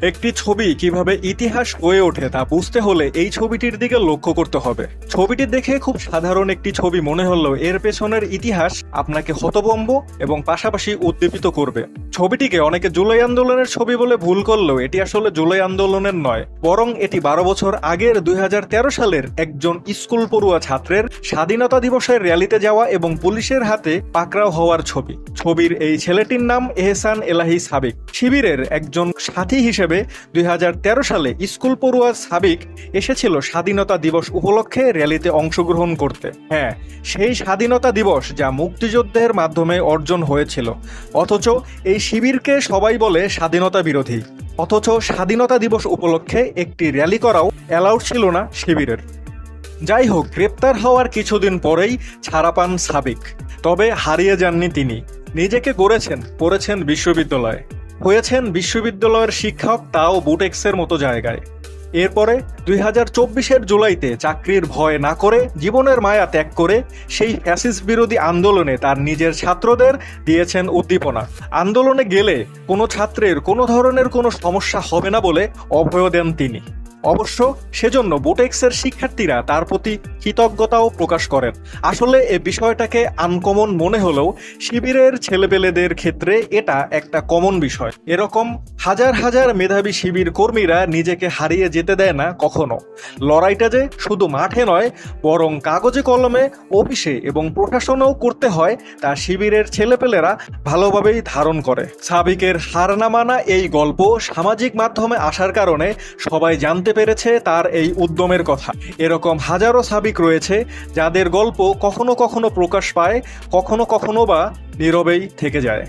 একটি ছবি কিভাবে ইতিহাস হয়ে ওঠে তা বুঝতে হলে এই ছবিটির দিকে লক্ষ্য করতে হবে। ছবিটি দেখে খুব সাধারণ একটি ছবি মনে হলেও এর পেছনের ইতিহাস আপনাকে হতভম্ব এবং পাশাপাশি উদ্দীপিত করবে। ছবিটিকে অনেকে জুলাই আন্দোলনের ছবি বলে ভুল করলেও এটি আসলে জুলাই আন্দোলনের নয়, বরং এটি 12 বছর আগের 2013 সালের একজন স্কুল পড়ুয়া ছাত্রের স্বাধীনতা দিবসের র্যালিতে যাওয়া এবং পুলিশের হাতে পাকড়াও হওয়ার ছবি। ছবির এই ছেলেটির নাম এহসান এলাহি সাবিক। শিবিরের একজন সাথী হিসেবে 2013 সালে স্কুল পড়ুয়া সাবিক এসেছিল স্বাধীনতা দিবস উপলক্ষে র্যালিতে অংশগ্রহণ করতে। হ্যাঁ, সেই স্বাধীনতা দিবস যা মুক্তিযুদ্ধের মাধ্যমে অর্জন হয়েছিল। অথচ এই শিবিরকে সবাই বলে স্বাধীনতা বিরোধী। অথচ স্বাধীনতা দিবস উপলক্ষে একটি র্যালি করাও অ্যালাউড ছিল না শিবিরের। যাই হোক, গ্রেপ্তার হওয়ার কিছুদিন পরেই ছাড়া পান সাবিক। তবে হারিয়ে যাননি তিনি। নিজেকে পড়েছেন বিশ্ববিদ্যালয়ে, হয়েছেন বিশ্ববিদ্যালয়ের শিক্ষক, তাও বুটেক্সের মতো জায়গায়। এরপরে 2024-এর জুলাইতে চাকরির ভয় না করে জীবনের মায়া ত্যাগ করে সেই ফ্যাসিস্ট বিরোধী আন্দোলনে তার নিজের ছাত্রদের দিয়েছেন উদ্দীপনা। আন্দোলনে গেলে কোনো ছাত্রের কোনো ধরনের কোনো সমস্যা হবে না বলে অভয় দেন তিনি। অবশ্য সেজন্য বুটেক্সের শিক্ষার্থীরা তার প্রতি কৃতজ্ঞতাও প্রকাশ করেন। আসলে এ বিষয়টাকে আনকমন মনে হলেও শিবিরের ছেলেপেলেদের ক্ষেত্রে এটা একটা কমন বিষয়। এরকম হাজার হাজার মেধাবী শিবির কর্মীরা নিজেকে হারিয়ে যেতে দেয় না কখনো। লড়াইটা যে শুধু মাঠে নয়, বরং কাগজে কলমে, অফিসে এবং প্রশাসনেও করতে হয় তা শিবিরের ছেলেপেলেরা ভালোভাবেই ধারণ করে। সাবিকের হার না মানা এই গল্প সামাজিক মাধ্যমে আসার কারণে সবাই জানতে পেরেছে তার এই উদ্যমের কথা। এরকম হাজারো সাবিক রয়েছে যাদের গল্প কখনো কখনো প্রকাশ পায়, কখনো কখনো বা নীরবেই থেকে যায়।